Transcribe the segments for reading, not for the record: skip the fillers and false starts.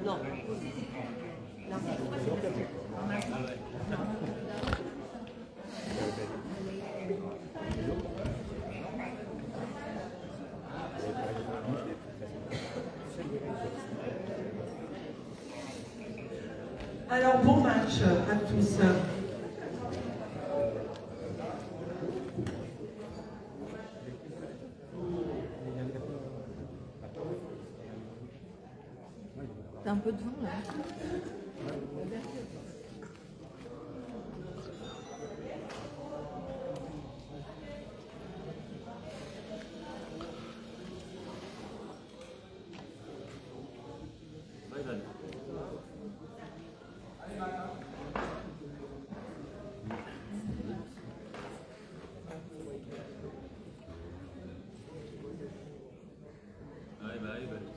Non. Alors, bon match à tous. T'as un peu de vent là.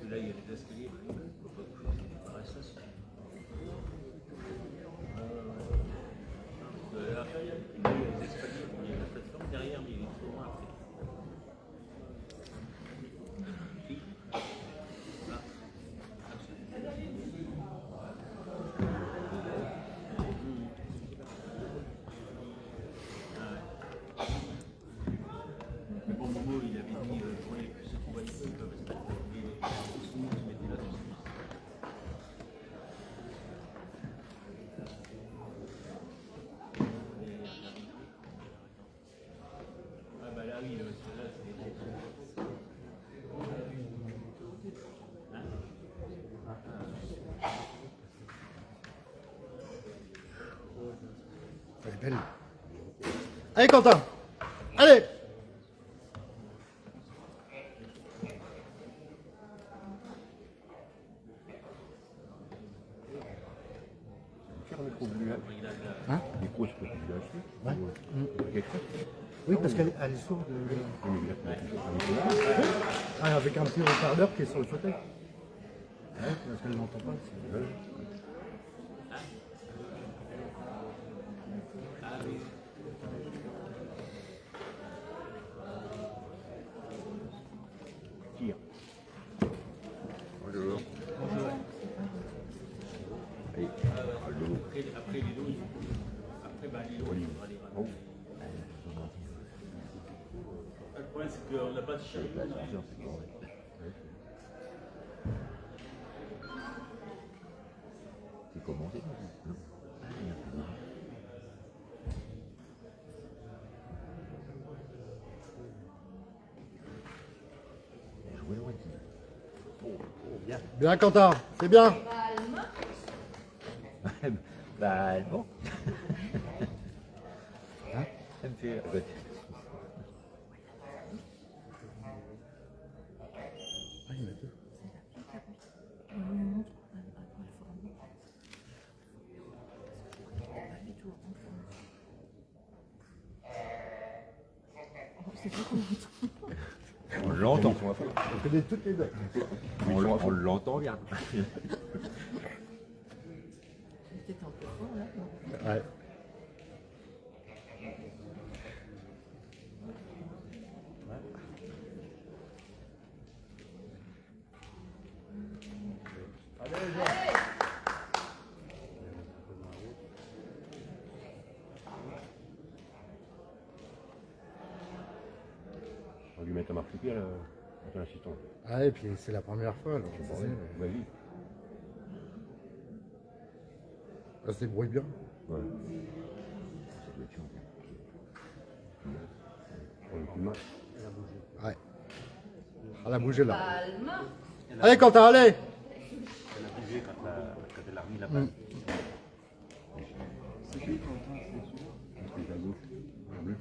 Là, il y a des escaliers. Après, il y a des escaliers. Il y a la plateforme derrière, mais il est trop loin après. Mais bon, Momo, il avait dit ceux qui voient ici peuvent se mettre. Sinon, tu mettais là-dessus. Ah bah là oui, celle-là c'est... Hein? Elle est belle. Allez Quentin. Allez. Hein? Micro, je peux lui acheter. Ouais. Quelque chose. Oui, parce qu'elle est sourde. Ah, avec un petit haut-parleur qui est sur le fauteuil. Ouais, parce qu'elle n'entend pas. Tire. Bonjour. Allez, allô. Après les loups, après bah, les loups, il faudra les ramener. Le problème c'est qu'on n'a pas de chien. C'est commandé, non? Jouer loin. Bien. Bien Quentin, c'est bien. Bah bon. Hein? Ça me fait... Ah, il y en a deux. On l'entend. On connaît toutes les deux. On l'entend bien. Peut-être un peu fort là. Ouais. On va lui mettre un marsupial à ton assistant. Ah, et puis c'est la première fois. Alors, je sais, Vas-y. elle se débrouille bien. Ouais. Ça doit être chiant. On a plus de mal. Ouais. Elle a bougé là. Allez Quentin, allez. Elle a bougé quand elle a remis la balle. C'est qui Quentin? C'est à gauche. En bleu.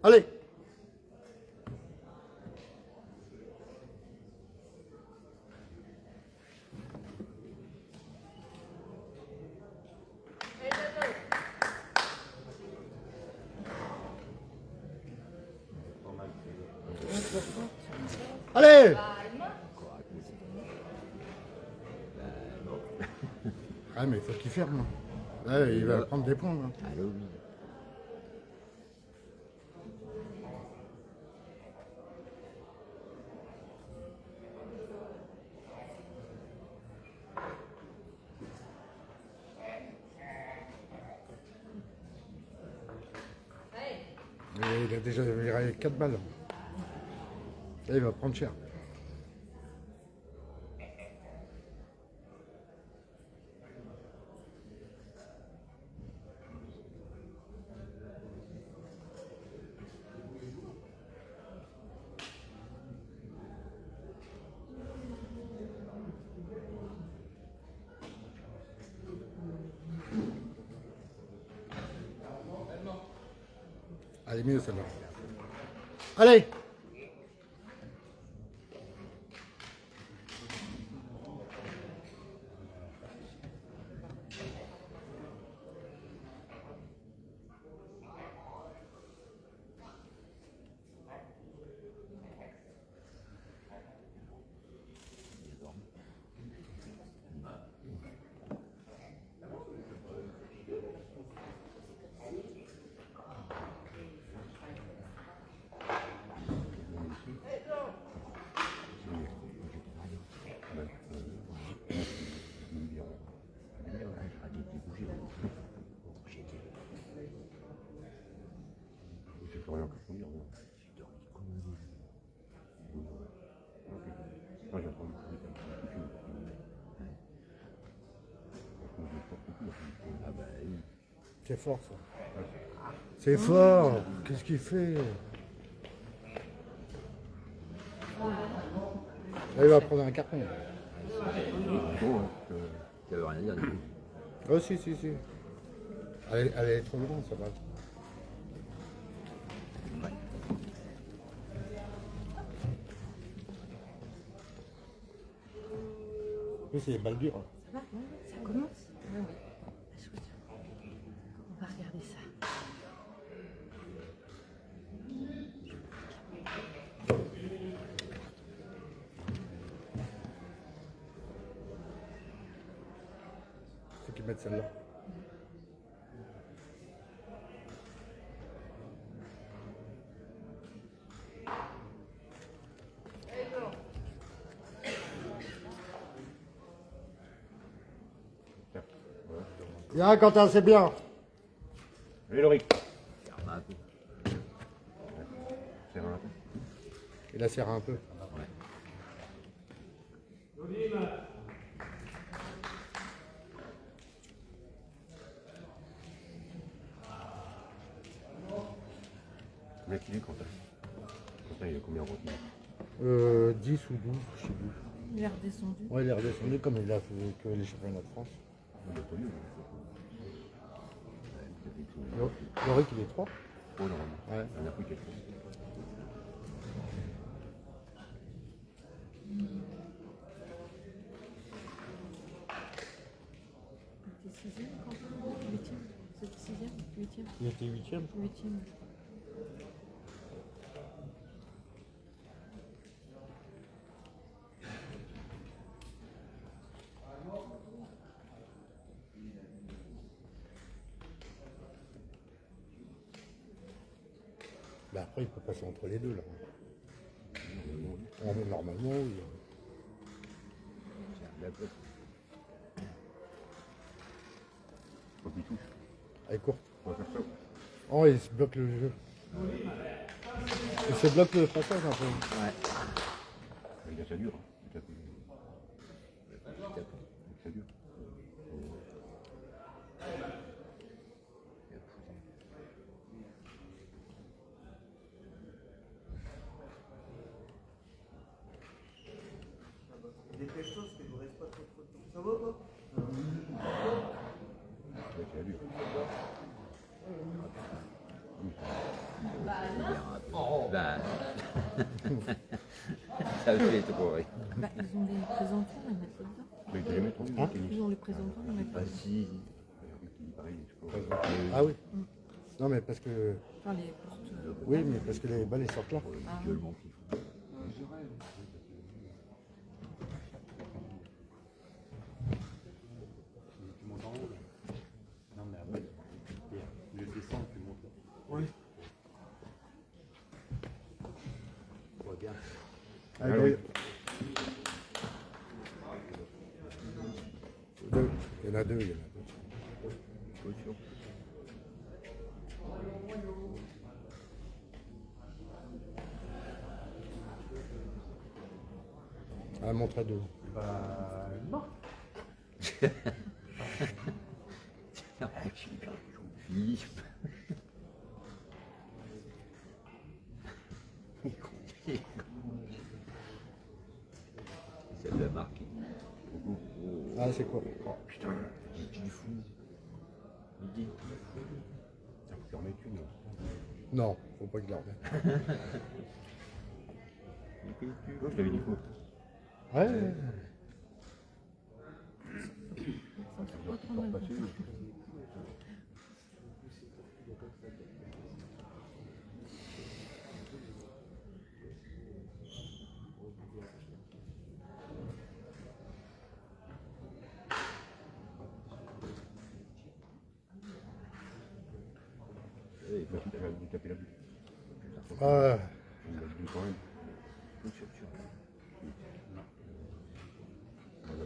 Allez. Allez! Ah mais il faut qu'il ferme. Là, il va prendre des points. Là. Allô, oui. Mais il a déjà viré 4 balles. Là, il va prendre cher. Elle est mieux celle-là. Allez! C'est plus rien que je peux dire. Moi, j'ai entendu ah bah oui. C'est fort ça. C'est fort. Qu'est-ce qu'il fait? Là, il va prendre un carton. Ça veut rien dire. Oh si, si, si. Elle est trop grande, ça va. Oui, c'est les balles dures. Ça va? Ouais, ça commence? Ouais, ouais. Ah, chouette. On va regarder ça. Faut qu'ils mettent celle-là. Viens, Quentin, c'est bien. Allez, Loric. Serre un peu. Serre un peu. Il a serré un peu. Ouais. Combien qu'il est, Quentin? Quentin, il a combien en retenu? 10 ou 12, je sais plus. Il est redescendu. Ouais, il est redescendu comme il a fait que les championnats de France. Il a pas eu. Loric, il est 3. Oh, normalement. Ouais. Il en a pris quelque chose. C'était 6e quand même? 8e? C'était 6e? 8e? Il était 8e. 8e. Bah après, il peut passer entre les deux là. Normalement, oui. C'est un peu. Faut qu'il touche. Elle est courte. On va faire ça. Oh, il se bloque le jeu. Il se bloque le passage un peu. Ouais. Il a ça dur. Il a ça dur. Dépêche-toi parce qu'il ne reste pas trop de temps. Ça va pas? C'est dur. Bah, ça fait trop, oui. Bah, ils ont des présenteurs, ils mettent dedans. Mais il t'a jamais trouvé Hein? le tennis. Ils ont les présenteurs, ils mettent Ah dedans. si, Pareil, je crois. Ah oui. Non, mais parce que. Enfin, les portes. Oui, mais parce que les balles ils sortent là. visuellement, il faut. Tu montes en haut là. Non mais après, au lieu de descendre, tu montes là. Oui. On voit bien. Allez, Ah oui. deux. Il y en a deux, il y en a deux. Caution. Ah, montre à deux. Bah non. Philippe. Ça l'a marqué. Ah, c'est quoi? Oh putain, Il fou. Il dit. ça faut en remettre une. Là. Non, faut pas qu'il la remette. Oh, je t'avais dit quoi? Ouais. Il faut lui taper la bouche. Ah, Il m'a dit quand même.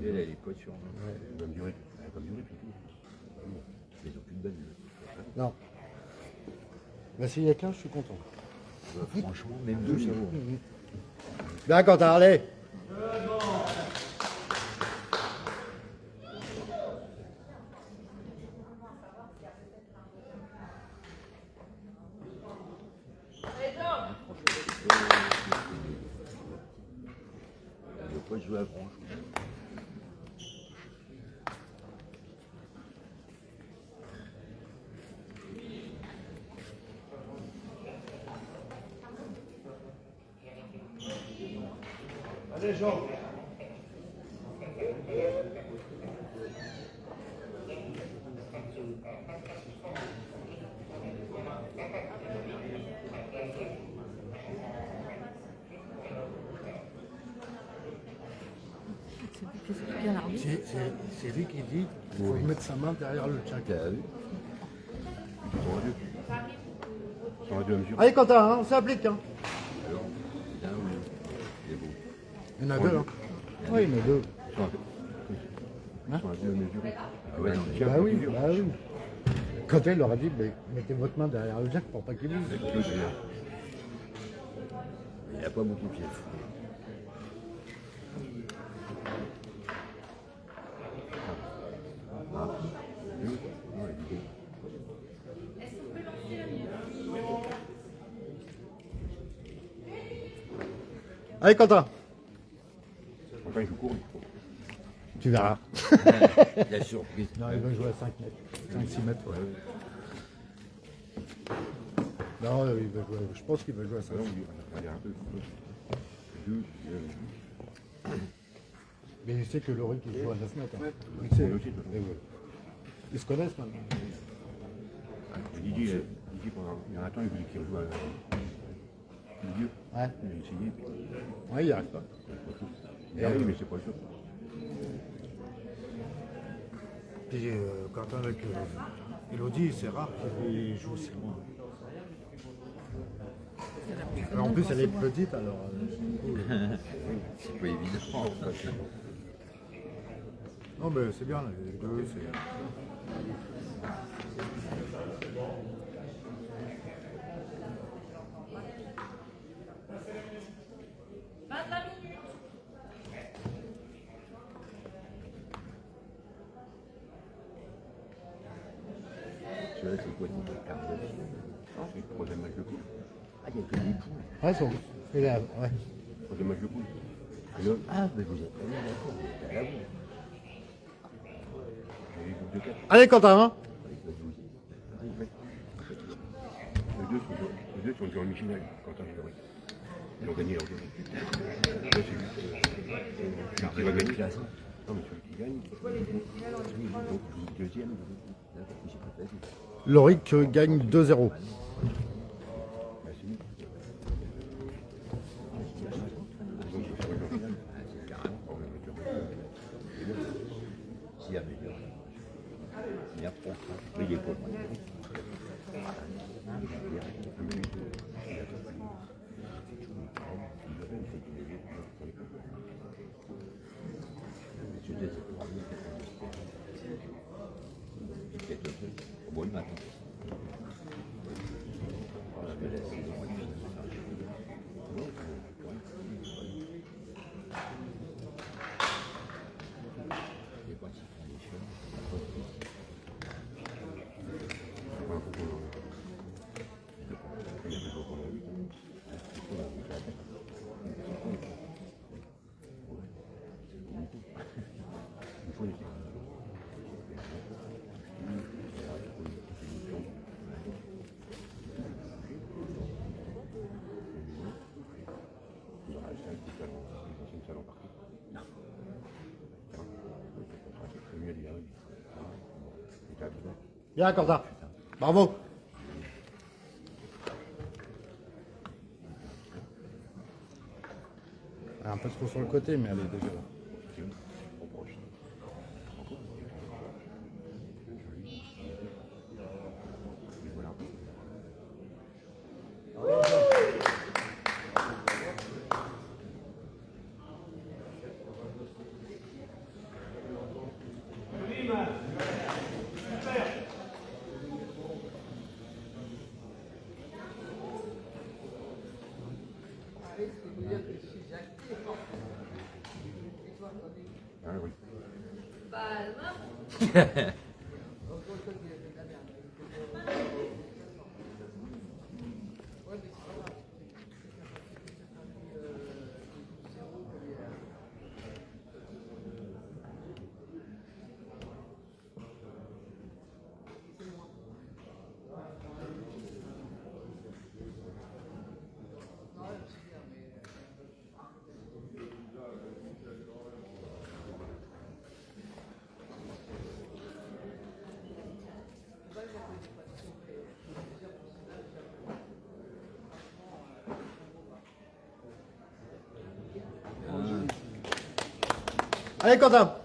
Elle, elle est pas sûre. Elle va me durer. Elle va me durer puis tout. Ils ont plus de balle. non. Mais s'il y a 15, je suis content. Franchement, même deux, ça vaut. Bien, Quentin, allez. Elle veut pas jouer à grand chose. Allez, Jean. C'est bien l'arbitre. C'est lui qui dit qu'il faut mettre sa main derrière le tchak. T'as vu? Ils sont à deux. Ils sont à deux à mesure. Allez, Quentin, hein, on s'applique. Hein. Alors, bien oui. Il est beau. Il y en a deux. Hein. Oui, il y en a deux. Ils sont à deux à mesure. Ah ouais, non, mais Tiens, Bah oui, mesure. bah oui. Quentin, il leur a dit, mais mettez votre main derrière le jack pour pas qu'il bouge. il n'y a pas beaucoup de pieds. Ah. Deux. Ouais, il est beau. Allez, Quentin. Enfin, il joue court. Tu verras. La surprise. Non, il va jouer à 5 mètres. 5-6 mètres, ouais. Non, il va jouer, je pense qu'il va jouer à 5 Alors, mètres. il y a un peu. Deux. Mais il sait que Laurie qui joue à 9 mètres. Hein. Il C'est sait. aussi. Et ouais. Ils se connaissent maintenant. Didier, pendant il y a un temps, il voulait qu'il rejoue à milieu. Ouais. Il a essayé. Puis... Ouais, il n'y arrive pas. Ah oui, mais c'est pas sûr. Puis Quentin avec Elodie, c'est rare qu'il joue aussi loin. En plus, elle est petite, alors. C'est pas évident. Non, mais c'est bien, les deux, c'est. Tu vois, c'est quoi ton quart de vie? C'est le troisième match de poule. Ah, il y a que des poules. Ouais, il a, ouais. Troisième match de poule. Et là, Ah, mais vous êtes pas bien d'accord, vous êtes à la boue. il y a les groupes de 4. Allez, Quentin, hein. Les deux sont joués en demi-finale, Quentin et Laurie. Ils ont gagné leur jeu. Là, c'est lui qui va gagner. Non, mais celui qui gagne, donc deuxième. D'accord, j'ai pas fait. Laurie gagne 2-0. Bah, c'est lui. Mais il est pour moi. Bon, il m'attend. Bien, Quentin. Bravo. Elle est un peu trop sur le côté, mais elle est déjà là. Ah oui. Allez, Quentin.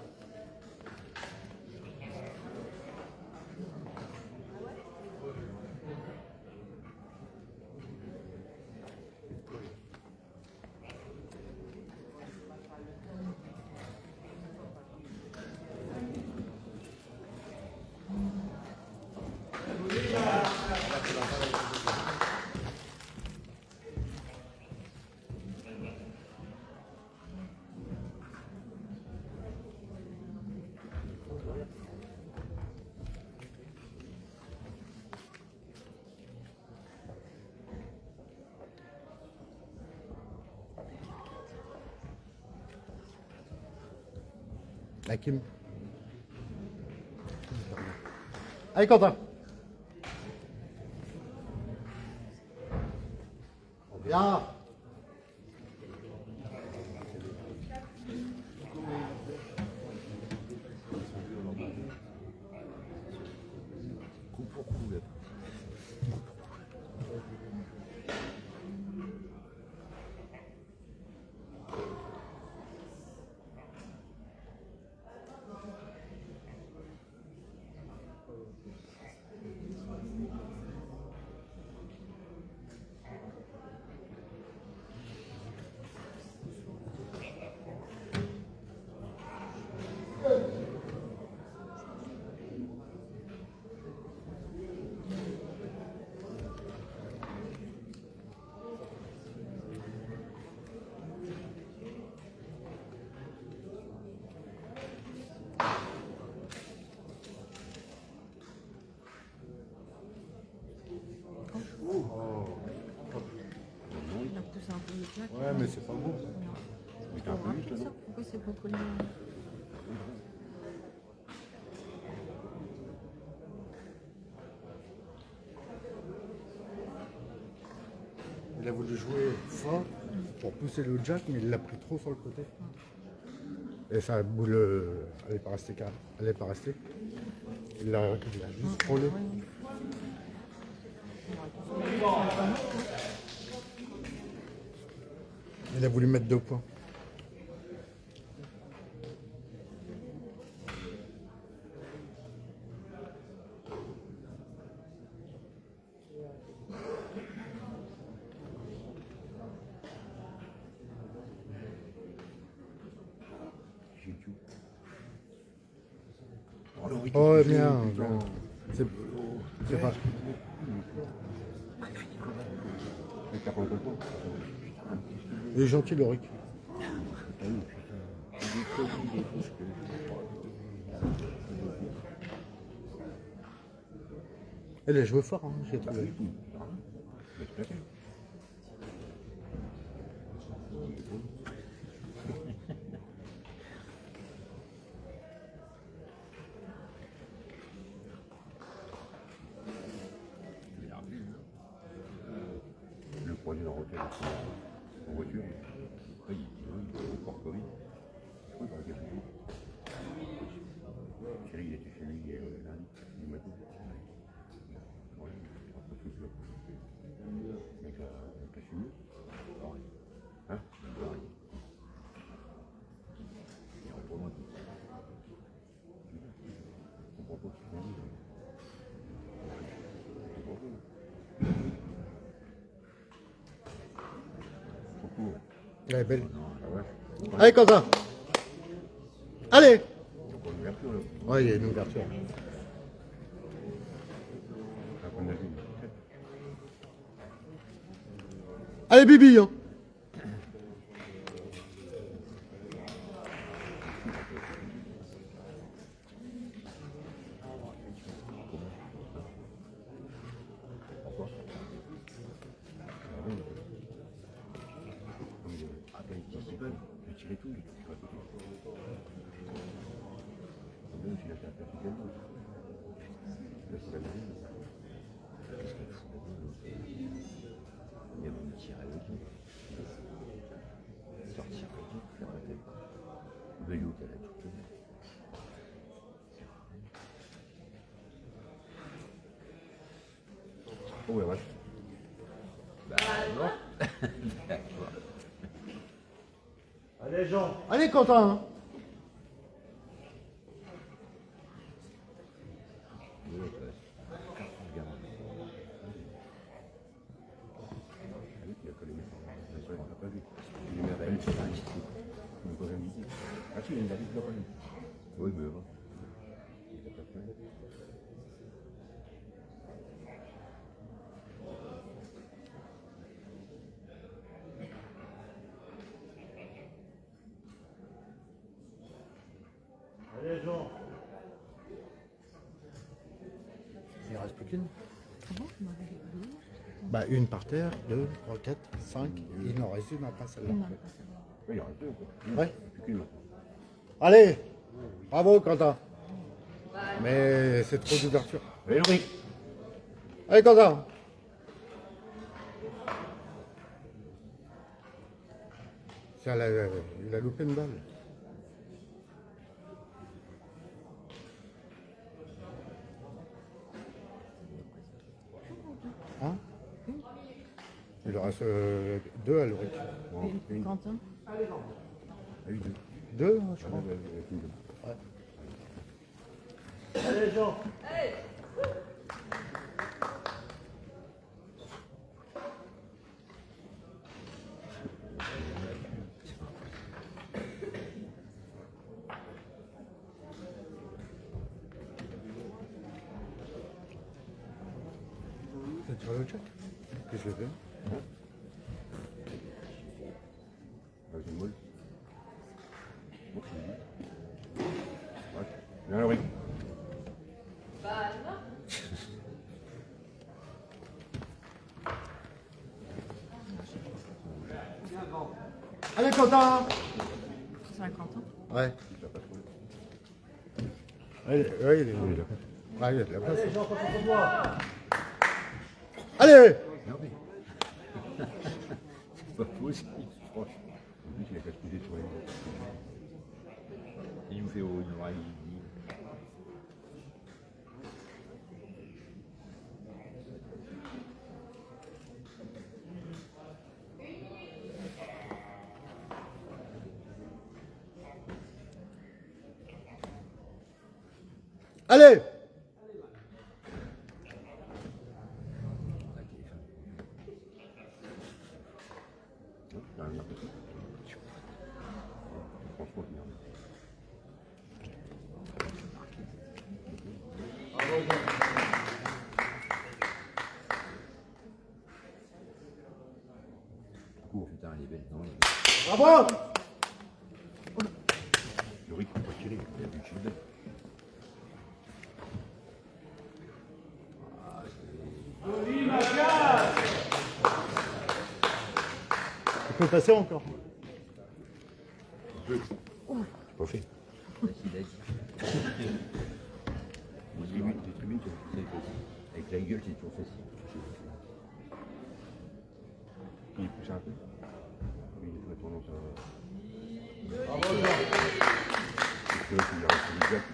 Hakim. Allez, Quentin. Bien. Coup pour coup, là. Il a poussé un peu le jack. Ouais, mais c'est pas bon. Mais t'as un peu juste, non? Pourquoi c'est pas connu? Il a voulu jouer fort pour pousser le jack, mais il l'a pris trop sur le côté. Et sa boule, elle n'est pas restée calme. Elle n'est pas restée. Il l'a juste frôlé. Il a voulu mettre 2 points. c'est tout. Oh, non, oui, Oh, tu bien, putain. bien. C'est pas. Mais t'as pas le temps. Il est gentil, Loric. Putain, putain. Il est connu, il est fou, ce que- Elle a joué fort, hein, j'ai Bah, trouvé. oui, oui. Ah, mais tout à fait. Le premier dans l'hôtel en voiture, après, il est encore Covid. Je crois qu'il y a quelques jours. Chérie, il était chez lui lundi, il m'a dit. Ouais, après tout ça. Mec, t'as fumé? Hein? Il répond loin. Je comprends pas ce qu'il dit. Je comprends pas. Beaucoup. Elle est belle. Ah ouais? Allez, Quentin. Allez. Il y a encore une ouverture là. Ouais, il y a une ouverture. À mon avis, Allez, Bibi, hein. pourquoi? Ah ben, ils veulent, j'ai tiré tout, j'ai tout tiré à côté. Même s'il a fait un petit également. Là, c'est la même. Qu'est-ce qu'elle fout là-dedans? Il y a même tiré avec lui. Sortir avec lui, faire la tête. Veillot, qu'elle a tout fait. Oh ouais, ouais. Allez, Jean. Allez, Quentin. Hein. Ah si, il a dit qu'il l'a pas vu. Oui, mais bon. Il a pas fait. Allez, Jean. Il en reste plus qu'une. Ah bon, tu m'avais dit Bah, une par terre, 2, 3, 4, 5. Il en reste une après celle-là. non. Oui, il y en reste deux encore. Ouais. Plus qu'une. Allez. Bravo, Quentin. Mais c'est trop d'ouverture. Allez, Laurie. Allez, Quentin. Tiens, là, il a loupé une balle. Hein? Il en reste deux à l'oric. Et Quentin? Ah oui, deux. Deux, hein, je Ah, crois. ouais, ouais, une, deux. Allez, Jean. C'est sur le check. Qu'est-ce que je fais? Avec une molle. Bon, c'est dit. Ouais. Viens, Laurie. Allez, Quentin. C'est un Quentin? Ouais. Tu l'as pas trouvé. Allez, ouais, il est là. Ouais, il y a de la place. Allez, Regardez. C'est pas faux aussi. Proche. En plus, il a qu'à se poser sur les mains. Il nous fait une oreille. allez. Non, il y a un peu. Franchement, merde. Bravo. Yorick ne peut pas tirer, il a vu Gilbert. Tu peux passer encore. C'est pas fait. Les tribunes, avec la gueule, c'est toujours facile. Il pousse un peu. Il a tendance à... C'est vrai qu'il a reçu le jack.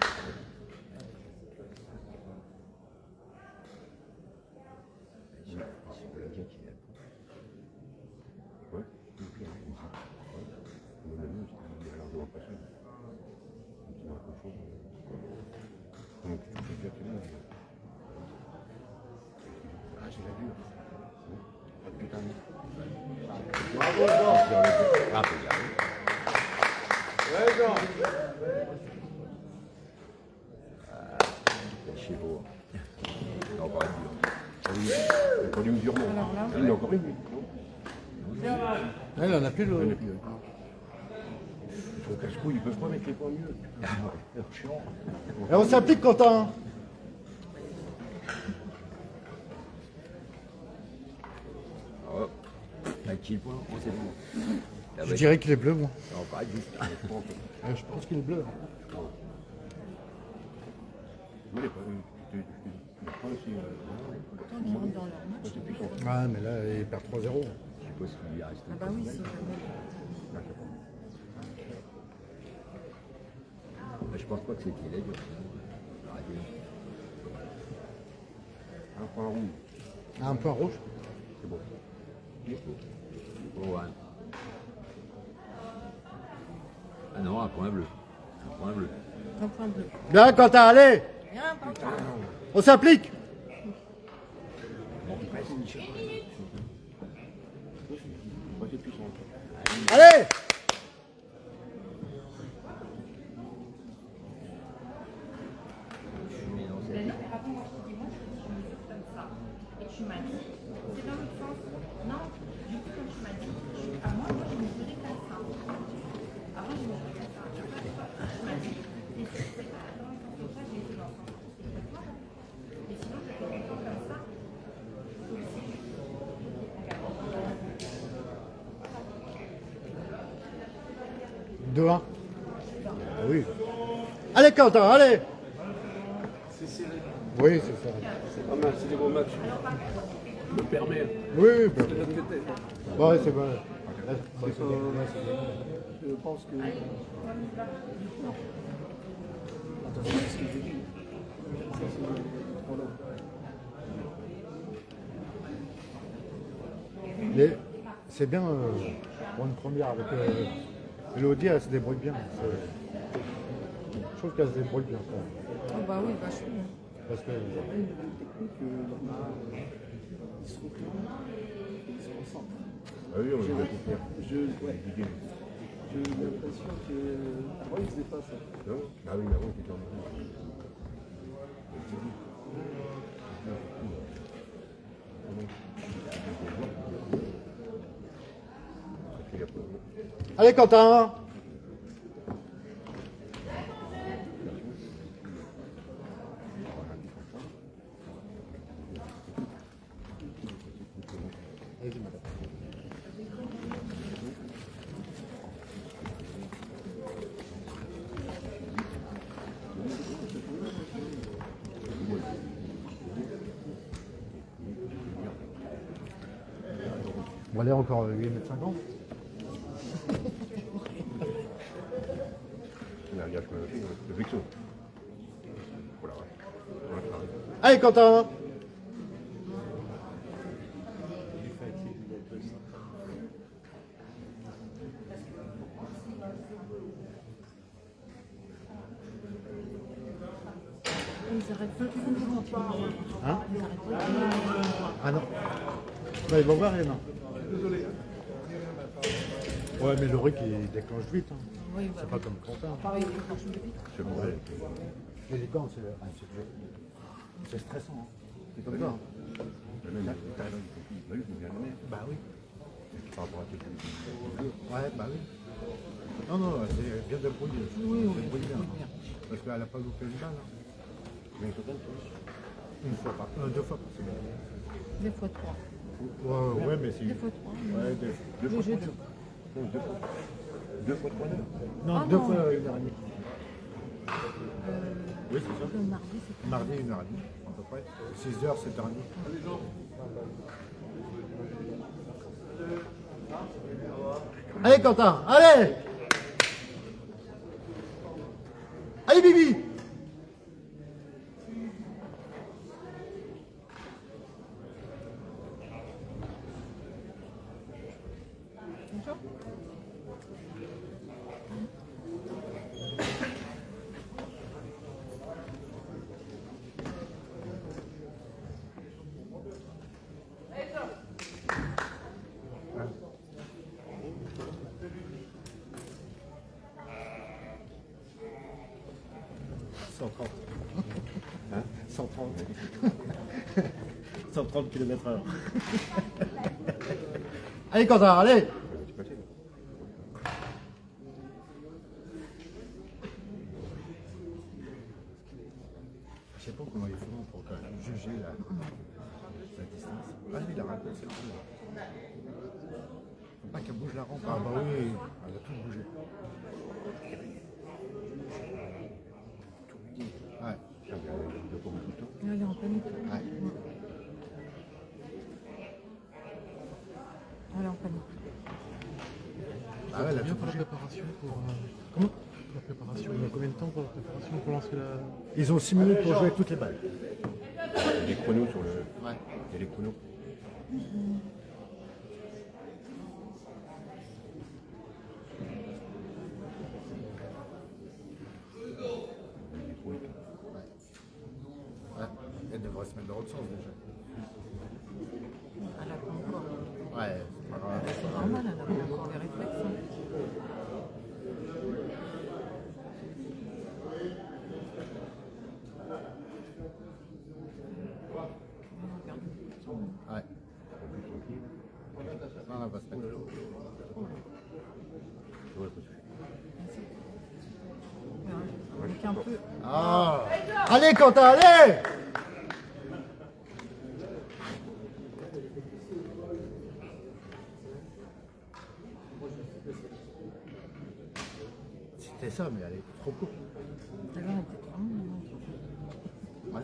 Ouais. Mon ami, il a largement passé. Il a un peu chaud. Donc tu touches le jack, c'est bon. Ah, c'est la dure. Ah, putain. Bravo, Jean. Ah, faut y arriver. Ouais, Jean. C'est chez vous. Non, pas dur. Ah oui, il a entendu durement. Il y a encore une, lui. Il en a plus Il y en a le. plus. Ils sont casse-couilles, ils peuvent pas mettre les points mieux. Chiant. Et on s'applique, Quentin. Hop. Un petit point, oh, c'est bon. Ah, Je bah, dirais qu'il est bleu, moi. non, pas juste. Je pense qu'il est bleu. Moi, il n'est pas. Il n'est pas aussi. Tant qu'ils rentrent dans leur match. C'est puissant. Ouais, mais là, il perd 3-0. Je suppose qu'il y reste. Ah bah oui, c'est jamais. Je pense pas que c'était la dure. Un point rouge, Un point rouge. c'est bon. Oh, ouais. Ah non, un point bleu. Un point bleu. Un point bleu. Bien, Quentin, allez. Bien, papa. On s'applique. Ouais, c'est puissant. Allez. Tu m'as dit, c'est dans l'autre sens. Non, du coup, quand tu m'as dit, moi, je mesurais comme ça. Avant, je mesurais comme ça. Tu m'as dit, et si c'est pas dans le sens comme ça, j'ai été dans le sens. Et sinon, je fais tout le temps comme ça. Deux 1. Oui. Allez, Quentin, allez. C'est serré. Oui, c'est ça. C'est pas mal, c'est des gros matchs. Je me permets. Oui, oui. De l'autre côté. Ouais, c'est bon. Là, Je pense que. Non. Attention, c'est ce que j'ai dit. Ça, c'est trop long. Mais c'est bien pour une première avec Elodie, elle se débrouille bien. Je trouve qu'elle se débrouille bien. Quand même. Oh bah oui, vachement. Parce que Une nouvelle technique, ils se retrouvent, ils se concentrent. Ah oui, on va tout faire. J'ai l'impression que. Avant, ils faisaient pas ça. Non. Ah oui, mais avant, c'était en mode. allez, Quentin. Vas-y, madame. On va aller encore 8,50 m. Regarde ce qu'on a fait, le Vexo. Voilà, ouais. On a parlé. Allez, Quentin. Ils arrêtent pas de faire Hein? Ils arrêtent pas de faire. Ah non. Bah, ils vont voir, non. Ouais, mais le RIC, il déclenche vite. Hein. Oui, bah, C'est pas comme Quentin. pareil, ils déclenchent de vite. C'est bon, ouais. Mais les gants, c'est stressant. Hein. C'est comme ça. Hein. Même les talents, ils sont plus. Bah oui, je me viens de Bah oui. par rapport à tes coups. Ouais, bah oui. Non, non, c'est bien débrouillé. Oui, on débrouille bien. Parce qu'elle n'a pas loupé une balle. Hein. Mais ils sont tous. Une fois par deux fois par semaine. 2 fois 3. Ouais, mais c'est. 2 fois 3. Ouais, deux. Deux Le fois jeudi. 3 non, 2 fois 3 heures. Non, Ah deux non. fois 1h30. Oui, c'est ça. Le mardi, c'est Mardi, 1h30, à peu près. 6h, 7h30. Allez, Quentin, allez! Allez, Bibi! Hein 130. 130 km/h. Allez, Quentin, allez! C'est passé. Je sais pas comment ils font pour juger la distance. Ah, lui, il a raté celle-ci. Faut pas qu'elle bouge la rampe. Ah, bah oui, elle a tout bougé. Ouais. Il n'y a pas beaucoup de temps. Il est en panique. Ouais. Elle est en panique. Ah ouais, elle a Bien tout pour la bougé. préparation pour. Comment? Pour la préparation. Il y a combien de temps pour la préparation pour lancer la. Ils ont 6 minutes pour jouer toutes les balles. Il y a des chronos sur le. Ouais. Il y a des chronos. Ouais. Elle devrait se mettre dans l'autre sens déjà. Elle a pas encore. Ouais, c'est pas grave. C'est normal, elle a pas encore les réflexes. Hein. Ouais. Non, on va se mettre. Je vois ce que tu fais. Avec un peu. Ah! Allez, Quentin, allez! C'était ça, mais elle est trop courte. Celle-là, elle était trop longue. Ouais.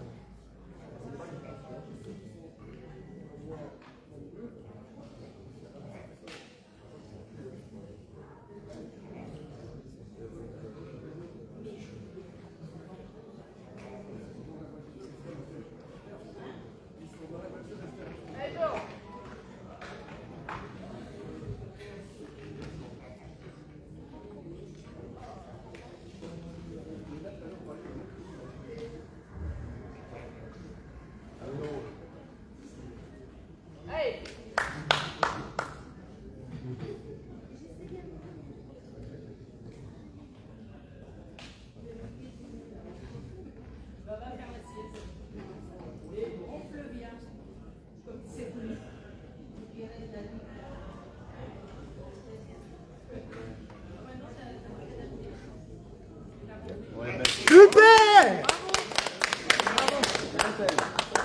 Super!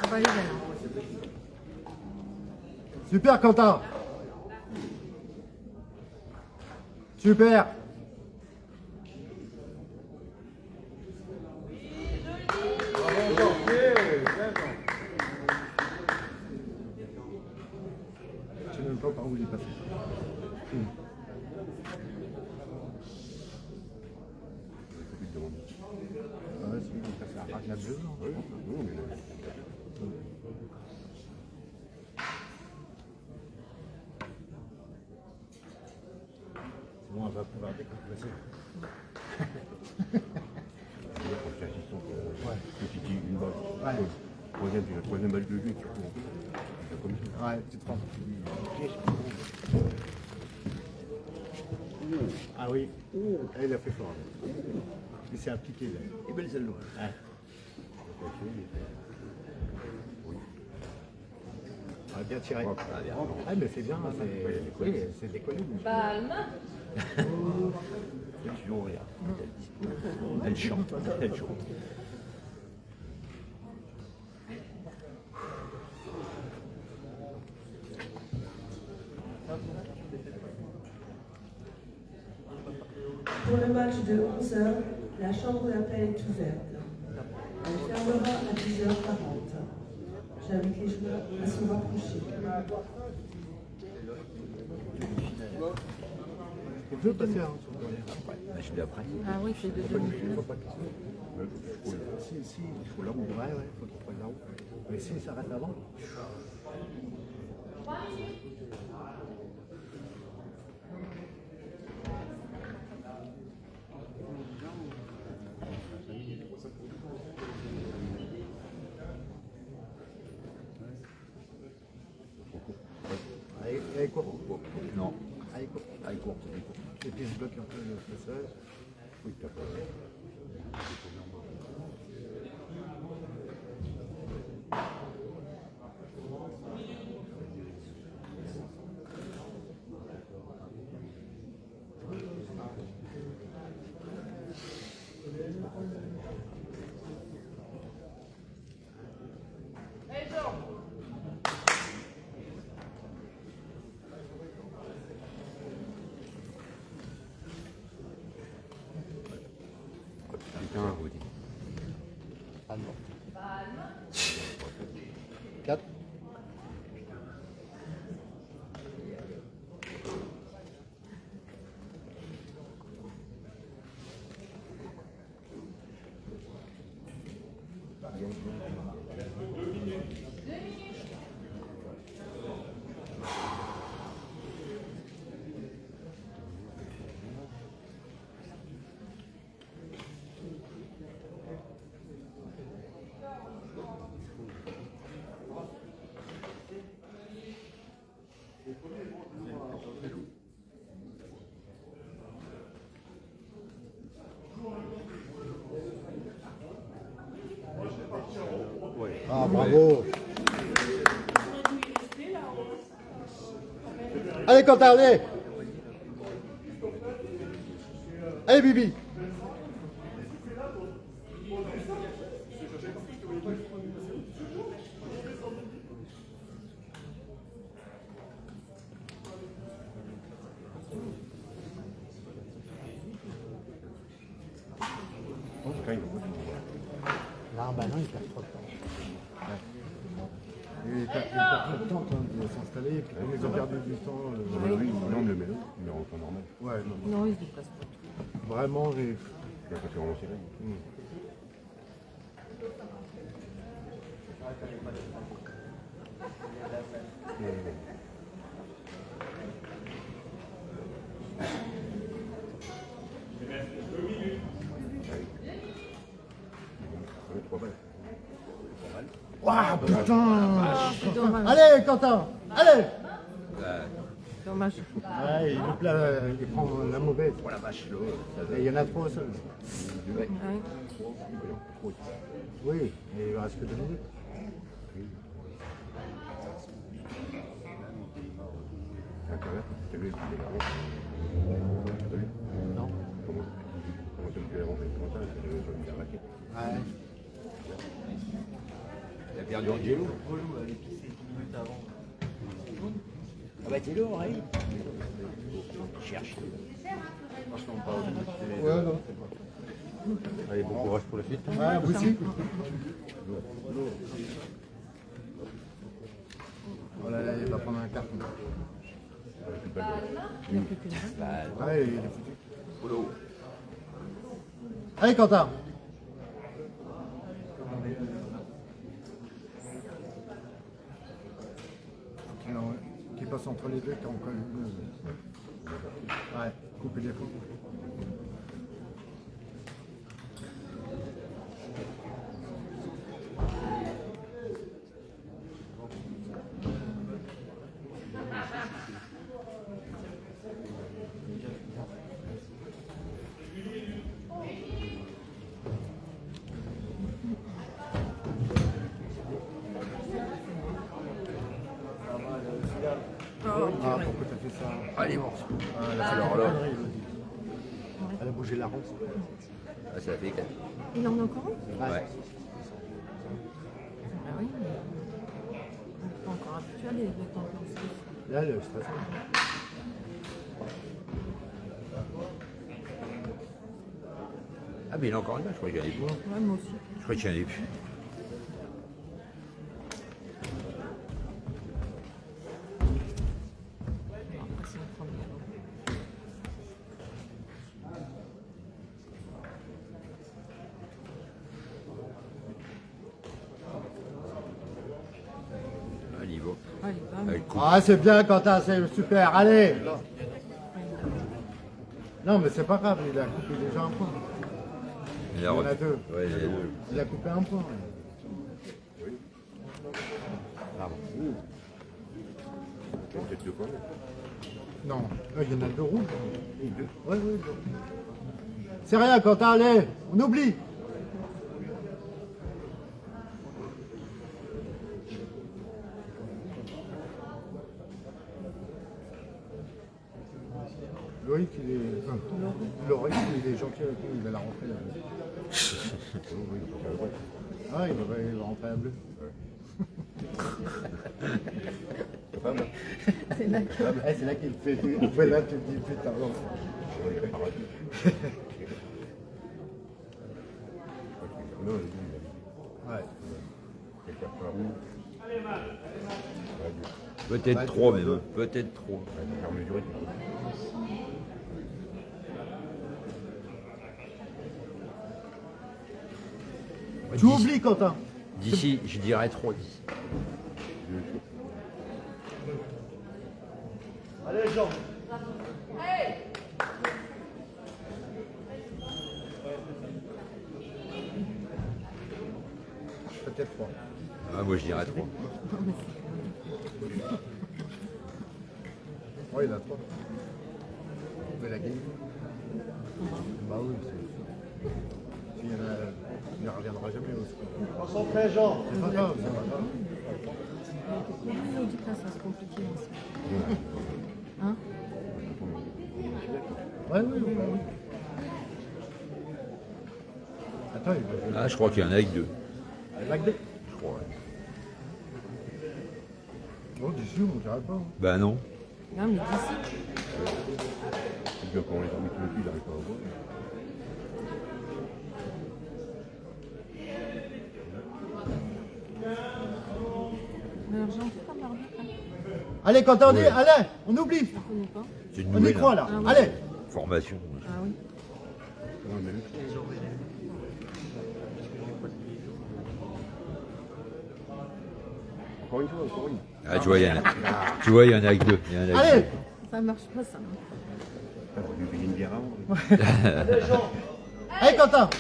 On va les aller. Super, Quentin! Super! Je sais même pas par où il est passé. Ah ouais, c'est bon, ça arrache la bleue. Oui, non, mais. Bon, on va pouvoir décompresser. Quand tu es assistant, que tu dis une balle. Ouais. Troisième balle de lui, tu cours. C'est comme ça. Ouais, tu te rends. Qu'est-ce qu'il Ah oui. Ah, il a fait fort. Il s'est appliqué là. Et belle celle-là. Ouais. faut? Ah a bien tiré. Oh, ah, bien. Ah, mais c'est bien, c'est décollé. Palme. C'est toujours rire. Elle chante. Elle chante. Pour le match de 11h, la chambre d'appel est ouverte. Elle fermera à 10h40. J'invite les joueurs à se rapprocher. On peut passer un Match d'après. Ah oui, c'est de demi-finale. Si, il faut là où ouais, il faut qu'il prenne là-haut. Mais si ça reste avant. Allez, court. Non. Allez, court. Allez, court. Et puis je bloque un peu le passage. Oui, t'as pas. Putain, vous dites. Allemand. 4. Ah, bravo. Allez, Quentin, allez. Allez, Bibi. Là, bah non, il perd trop de temps. Il perd trop de temps de s'installer, puis comme ils ont perdu du temps. Oui, non, le mélo, mais en temps normal. Ouais, non. Non, il se déplace pas. Vraiment, j'ai. Il a pas fait vraiment serré. Waouh, putain. C'est dommage. Allez, Quentin. Allez. Dommage. Ouais, il prend la mauvaise. Oh la vache, là. Et il y en a trois au sol. Ouais. Oui, mais il ne reste que 2 minutes. C'est un carré, t'as vu, il est avant. T'as vu? Non. Comment t'as pu avancer? Comment t'as fait la raquette? Ouais. Il a perdu Angelo. Elle est pissée 10 minutes avant. Ah bah t'es lourd, hein. Cherche. Franchement, pas au Ouais, non. Allez, bon courage pour la suite. Ouais, vous aussi. Voilà, là, il va prendre un carton. Il n'y a plus qu'une balle. Ouais, il est foutu. Polo. Allez, Quentin. Qui passe entre les deux, qui a encore une. Ouais, couper les fous. Elle a fait Alors une là. connerie, Elodie. Elle a bougé la ronce. Ah, ça fait 4. Il en a encore un? Ouais. Ah oui, mais on n'est pas encore habitué à les temps comme ça. Là, elle est stressée. Ah, mais il est encore là, je crois qu'il y en avait plus. Ouais, moi aussi. Je crois qu'il y en avait plus. Après, c'est une première. Ah, il y va. Allez, bam. Avec coup. Ah, c'est bien, Quentin, c'est super. Allez. Non, mais c'est pas grave, il a coupé déjà un point. Il y en a refait. deux. Ouais, il y en a deux. Il a coupé un point. Bravo. Peut-être 2 points. Non, il y en a deux rouges. Deux. Ouais, ouais, deux. C'est rien, Quentin, allez, on oublie. Loïc, il est. Loïc, il est gentil avec nous, il va la rentrer. Ah, il va rentrer à bleu. C'est là que... C'est là qu'il fait. Ouais, là, tu te dis putain, non. Ouais. Peut-être 3 même. Peut-être 3. Tu oublies, Quentin. D'ici, je dirais 3 10. Allez, Jean. Peut-être 3. Ah, moi je dirais 3. Oui, il a 3. Mais la gagné. Bah oui, c'est sûr. Il ne reviendra jamais au score. Concentrez, Jean. C'est pas grave, c'est pas grave. Il dit que là, ça se compliquer. Hein? Ouais, oui, oui. Attends, il va jouer. Ah, je crois qu'il y en a avec 2. Magdé. Je crois, ouais. Bon, d'ici, on dirait pas. Hein. Bah non. Non, mais d'ici. C'est bien quand on les a mis tous les pieds, il n'arrive pas à voir. Mais argenté comme l'arbitre. Hein. Allez, Quentin, on Ouais. dit, allez, on oublie. Je ne connais pas. C'est une On y nouvelle. croit, hein. là. Ah oui. Allez. Formation. Ah oui. Ouais, mais lui, encore une fois, encore une. Ah, tu vois, il y en a. Tu vois, il y en a avec 2. Il y en a avec Allez. deux. Ça marche pas, ça. On va lui payer une bière avant. Allez, Quentin.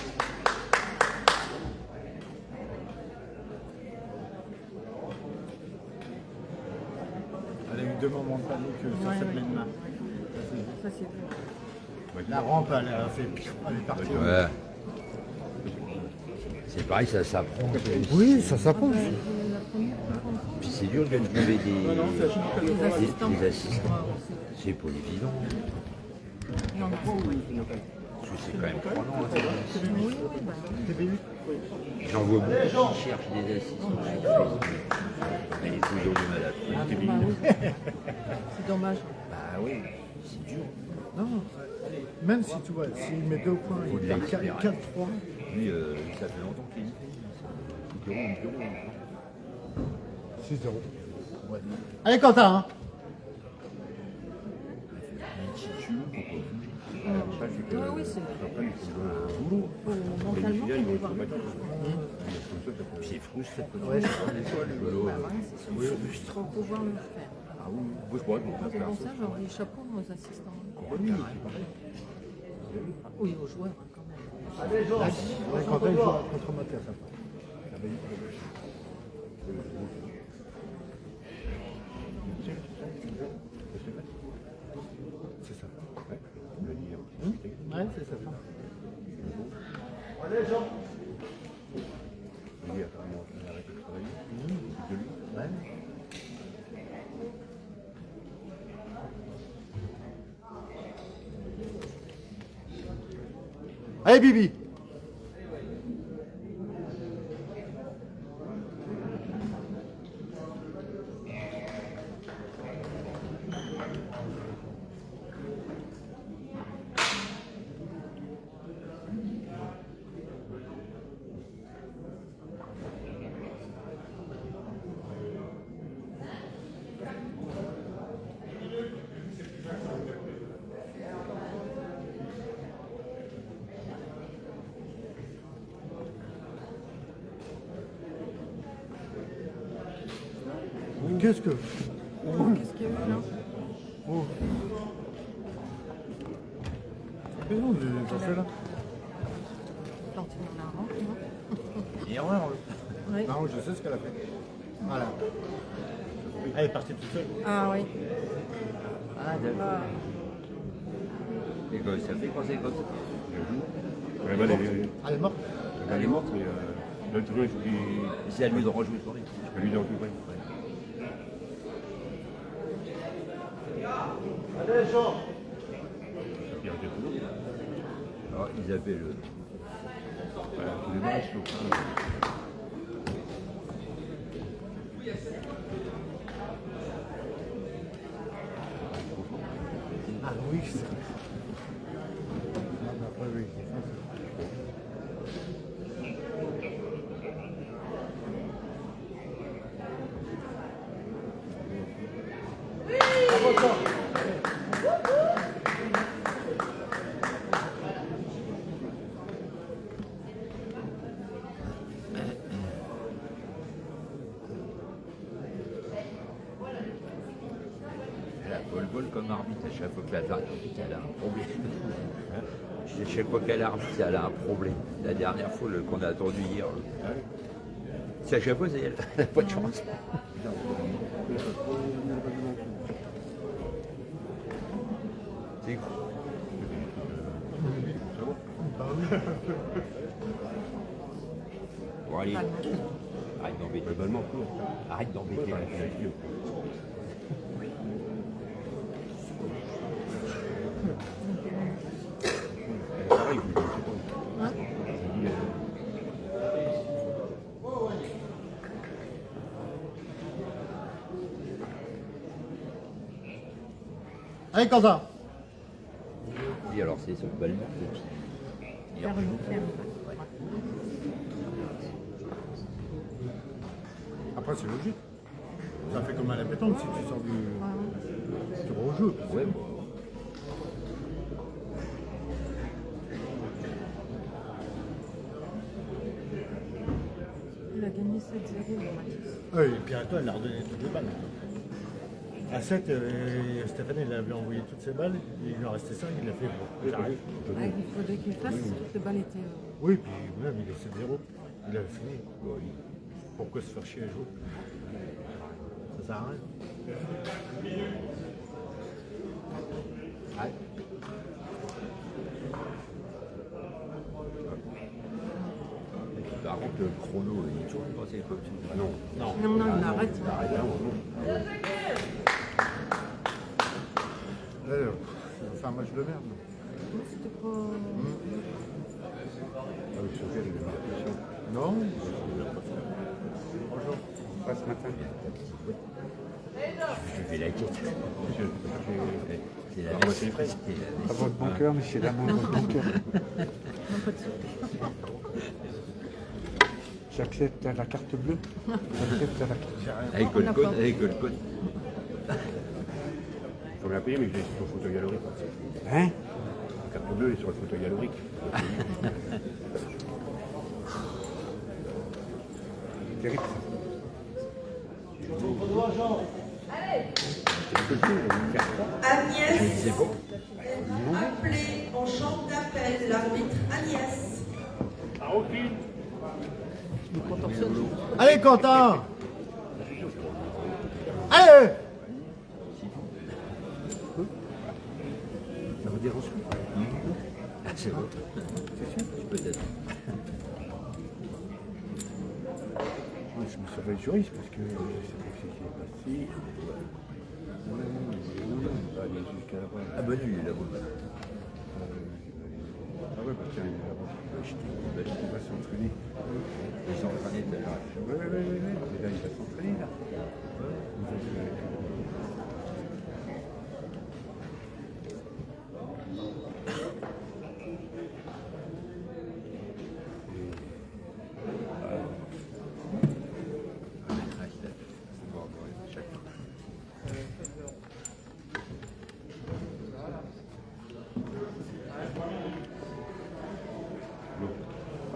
Elle a eu 2 moments de panique sur cette même main. Ça, c'est vrai. La rampe, elle a fait. Elle est partie. Ouais. C'est pareil, ça s'apprend. Oui, ça s'apprend. La première, Puis c'est dur de trouver des assistants. des assistants. C'est pas évident. il y en a beaucoup. Oui, Parce que c'est quand même prenant. Hein. oui, bah, J'en vois beaucoup qui cherchent des assistants sur Facebook. Mais les toujours du mal à trouver. bah oui. C'est dommage. Bah oui, c'est dur. Non, même si tu vois, s'il met 2 points, Faut de il perd l'expérience. 4-3. Lui, ça fait longtemps qu'il est. 6-0. Ouais. Allez, Quentin, hein. Oui, c'est vrai. Mentalement, on peut voir. C'est frustrant. Ouais. Il faut pouvoir le faire. Ah oui, moi je crois qu'on C'est pour ça que j'aurais les chapeaux aux assistants. Oui, aux joueurs, hein, quand même. Ouais, Quentin, il joue contre Mathias. hein. C'est ça. Ouais, c'est ça. Allez, Jean. Il a carrément arrêté de travailler. De lui. Ouais. Allez, Bibi. Qu'est-ce que... Qu'est-ce qu'il y a eu là? Oh. Qu'est-ce qu'on a fait là? Planté dans la rampe, non? Erreur. Oui. Non, je sais ce qu'elle a fait. Voilà. Elle est partie toute seule. Ah oui. Ah, d'accord. Et quoi, ça fait quoi c'est comme ça? La balle, Elle est morte. elle est morte, mais l'autre jour, il faut qu'il. C'est à lui de rejouer pour lui. Je lui ai dit en tout cas. Alors, ils appellent. Voilà, tous les matchs, donc. Ah oui, c'est vrai. Non, mais après, oui. Elle a bol comme arbitre à chaque fois que l'arbitre elle a un problème. À chaque fois qu'elle arbitre, elle a un problème. La dernière fois qu'on a attendu hier, c'est à chaque fois, c'est elle. Elle n'a pas de chance. C'est cool. Bon, allez. Arrête d'embêter. Globalement, quoi. Arrête d'embêter. Pareil, je sais pas. Hein? Allez, Quentin. Et alors, c'est son ballon. Faire une ferme. Après, c'est logique. Ça fait comme à la pétanque si tu sors du rejeu. Ouais, bon. Il a gagné 7-0, Mathis. Oui, et puis à toi, elle a redonné toutes les balles. À 7, Stéphane, il avait envoyé toutes ses balles, il lui en restait 5, il a fait bon, j'arrive. Ah, il faudrait qu'il fasse, toutes les balles étaient. Oui, puis même, il est 7-0, il avait fini. Bon, pourquoi se faire chier à jouer? Ça sert à rien. Ouais. Par contre, le chrono, il tourne quand c'est comme ça. Non. Non, non, il arrête. Il arrête là, on va. Là, c'est un match de merde. C'était pas. Avec Sofiane, il a mis la pression. Non. Bonjour. Pas ce matin. Je fais la quête. C'est la Ah, moi, c'est les frères. À votre bon cœur, monsieur Lamont, à votre bon cœur. J'accepte la carte bleue. J'accepte la carte. Avec le code, avec le code. Il faut bien payer, mais je l'ai sur le fauteuil galorique. Hein? La carte bleue est sur le fauteuil galorique. Terrible. Agnès, appelée en chambre d'appel, l'arbitre Agnès. Allez, Quentin! Allez! Ça vous dérange pas? Ah, c'est bon. C'est sûr? Peut-être. Je me suis fait juriste parce que je sais pas ce qui est passé. Il va aller jusqu'à la fin. Ah ben lui, il est là-bas. Ah ouais, parce qui arrive là-bas. Il Il va s'entraîner. s'entraînait tout à l'heure. Oui. Et là, il va s'entraîner, là. Il va jouer avec eux.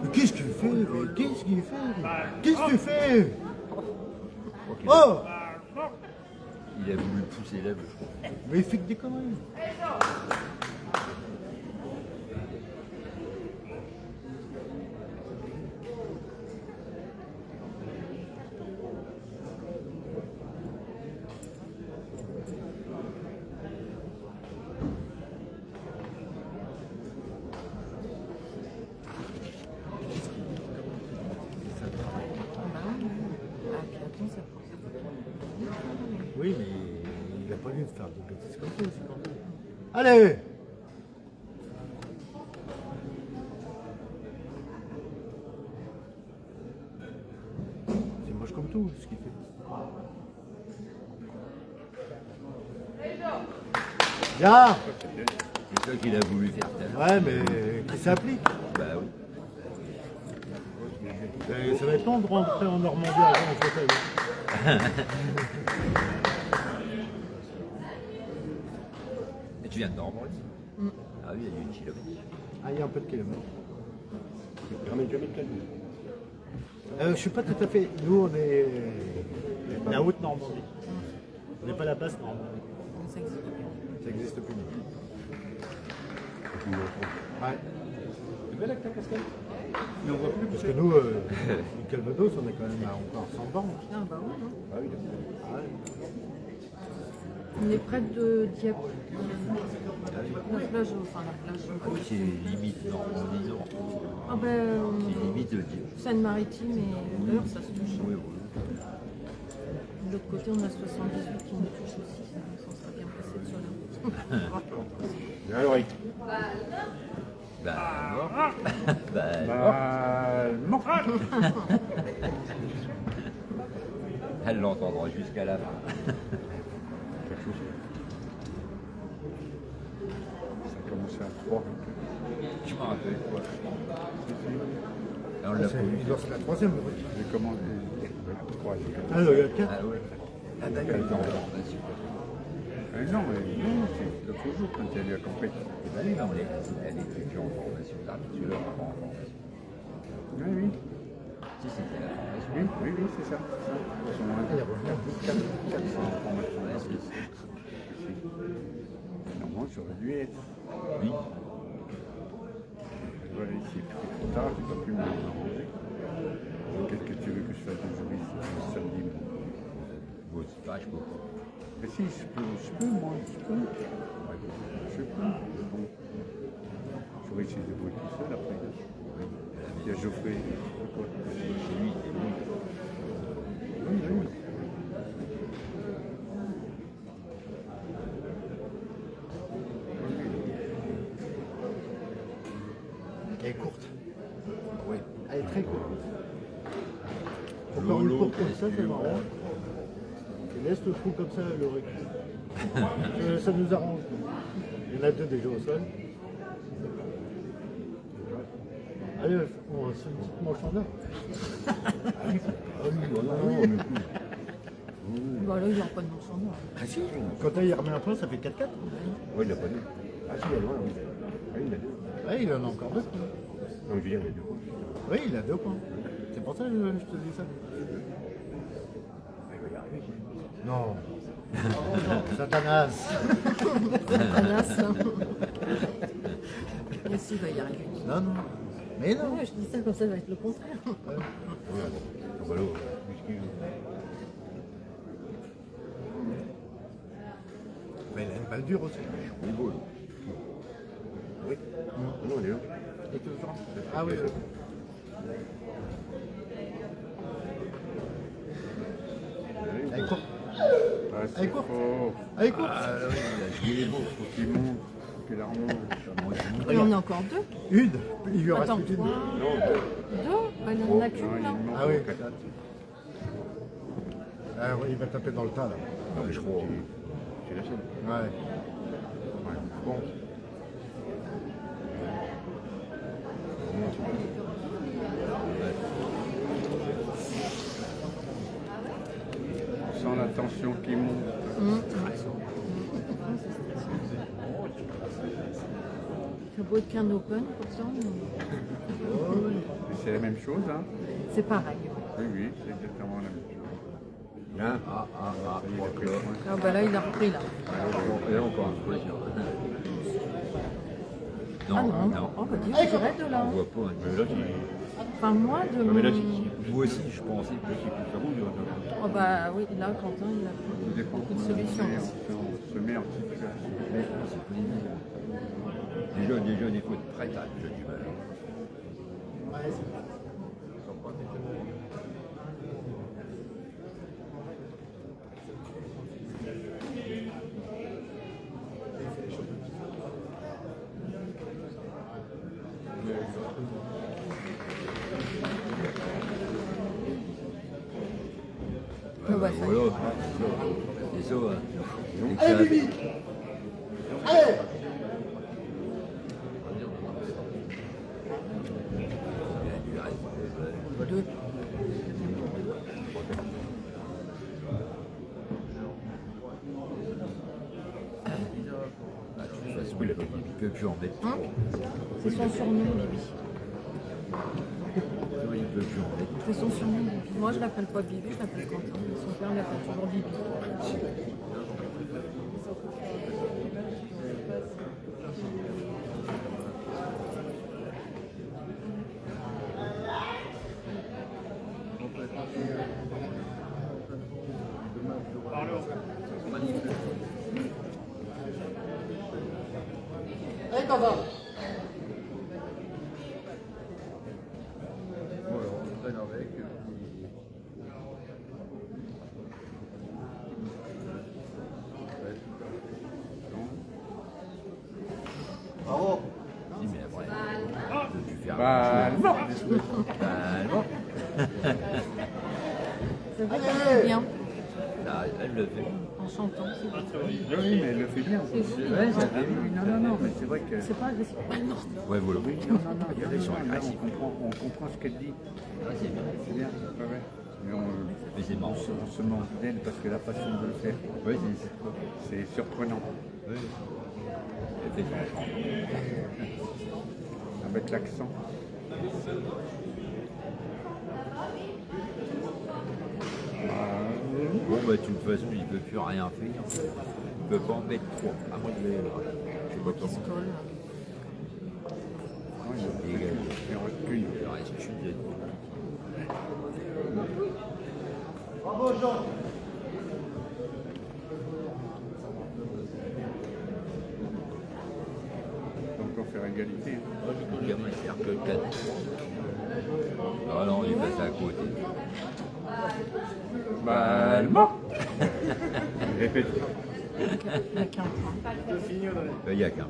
Mais qu'est-ce qu'il fait? Mais qu'est-ce qu'il fait? Qu'est-ce qu'il fait? Oh! Il a voulu pousser la bouche. Mais il fait que des conneries. Oui, mais il n'a pas lieu de faire des bêtises comme ça aussi quand même. Allez! C'est moche comme tout ce qu'il fait. Bien! C'est ça qu'il a voulu faire tout à l'heure. Ouais, mais qui s'applique? Bah oui. Ça va être long de rentrer en Normandie avant en fauteuil. Et tu viens de Normandie? Ah oui, il y a eu une kilomètre. Ah, il y a un peu de kilomètres. Il ramène jamais de cadeau. Je suis pas tout à fait. Nous, on est la haute Normandie. On n'est pas la basse Normandie. Ça existe plus. Ouais. C'est belle avec ta casquette. Mais on voit plus Parce que nous, le Calvados, on est quand même à encore 100 bornes. Ah bah oui, hein. Ah oui, d'accord. On est près de Dieppe. La plage, enfin la plage. Ah oui, c'est limite Normandie Nord. Ah ben, C'est limite de dire. Seine-Maritime et l'heure, ça se touche. Oui, oui. De l'autre côté, on a 78 qui nous touche aussi. Ça sera bien passé de cela. Bien l'oreille. Bah, mort. Bah, mort. Elle l'entendra jusqu'à la fin. Ça a commencé à 3. Je m'en rappelle quoi. Et on l'a pas vu. C'est la troisième. J'ai commandé 3. Ah, il y a 4. Ah ouais. Ah d'accord, il est en formation. Non, mais non, c'est l'autre jour quand elle a compris. Bah oui, non, elle était plus en formation d'armes, tu l'as pas en formation. Oui. Si, c'était la formation. Oui, c'est ça. Ils sont Il est revenu. 400 en formation. Ouais, c'est- Normalement, j'aurais dû être. Oui. Voilà, ici, c'est trop tard, j'ai pas pu me ranger. Qu'est-ce que tu veux que je fasse le jour ici, le samedi? Bon, c'est pas, je peux pas. Mais si, je peux, moi, je peux. Je peux, mais bon. Il faudrait que je se débrouille tout seul après. Il y a Geoffrey. Quoi. Chez lui, il est loin. Oui. Elle est courte. Oui. Elle est très courte. Encore une courte comme ça, c'est marrant. Tu laisses le trou comme ça, le récupère. Ça nous arrange. Il y en a deux déjà au sol. Allez, on va se faire une petite manche en or. Ah oui, voilà, on est plus. Bah là, il n'y a pas de manche en or. Ah si, Quand il remet un point, ça fait 4-4. oui, il n'a pas deux. Ah si, il y a loin, oui. Ah, il a deux. Oui, il en a encore deux. Non, je veux dire, il y a deux. Oui, il a 2 points. C'est pour ça que je te dis ça. Il va y arriver. Non. Satanas. Satanas. Mais si, il va y arriver. Non. Mais non. Ouais, je dis ça comme ça va être le contraire. Voilà, puisqu'il. Mais il a une balle dure aussi. Oui, beau. Oui. Non, il est là. Ah oui. Elle est courte. Ah, c'est Allez, cours. fort. Elle est courte. Ah oui, il est beau. Faut qu'il monte. particulièrement. Il y en a encore deux. Une. Il lui en reste Attends, plus trois, qu'une. deux. Bah, il n'y en a qu'une là. Ah oui. Ah oui, il va taper dans le tas là. Non, mais je crois. C'est la scène. Ouais. Ouais. Bon. Sans la tension qui monte. Ça peut être qu'un open pourtant. C'est la même chose, hein? C'est pareil. Oui, oui, c'est exactement la même chose. Hein Il a pris le point. Ah bah là il a repris là. Et là, encore un truc. Non, Ah non, non. Oh, bah, dis, je dirais de là. On voit pas. Mais là, Enfin moi de mais là, mon... Moi aussi, je pensais. ça bouge. Oh bah oui, là Quentin il a Tout dépend beaucoup de comment solutions. on se met en situation. Déjà, des fois de prête à j'ai du mal. Ah bah, ça y est. Voilà, c'est ça. Hein. Allez, Bibi. Allez. Deux. De toute façon, il ne peut plus en mettre. Hein C'est son surnom, Bibi. Il ne peut plus en mettre. C'est son surnom, Bibi. Moi je l'appelle pas Bibi, je l'appelle Quentin. Son père l'appelle toujours Bibi. Allez, Quentin. Bravo. Si, mais après, il ne peut plus faire Bah, grand-chose. Non. C'est vrai qu'elle fait bien Là, elle le fait. en chantant. C'est oui, mais elle le fait bien. Ouais, ça fait Non, mais c'est vrai que. C'est pas agressif. Ah non. Ouais, voilà. Non, ils sont agressifs. On comprend ce qu'elle dit. Ouais, c'est bien. C'est bien. Ouais, ouais. Mais Mais c'est marrant. on se moque d'elle parce que la façon de le faire, Ouais, c'est surprenant. ouais. Elle fait son chant. Avec l'accent. Bon, bah, de toute façon, il ne peut plus rien faire. Il ne peut pas en mettre trop. À moins de je sais pas comment. Colle. Il dégage. Et on recule. Il reste une de Bravo, Jean. Donc on fait égalité. Le gamin, il sert que 4. Ah non, il passe à côté. Bah, elle mort. Répète. Il n'y a qu'un point. Il n'y a qu'un.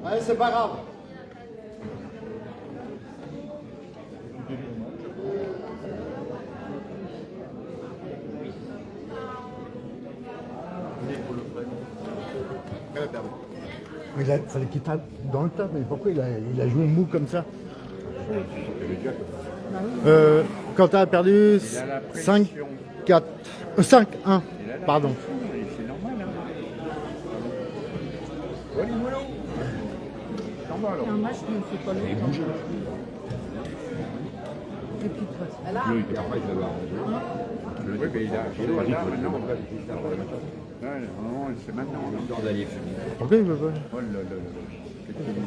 Allez, c'est pas grave. Il a, fallait qu'il tape dans le tas, mais pourquoi il a joué mou comme ça? Quentin a perdu Il a la 5, pression. 4, 5, 1, Il a la pardon. pression, et c'est normal. Hein. Voilà, voilà. T'en vas alors. Un match ne fait pas longtemps. Et puis toi. Oui, après, je vais voir. Oui, mais il a là maintenant. Ouais, non, c'est maintenant. Le temps d'aller fumer. Pourquoi il veut pas? Oh là là là.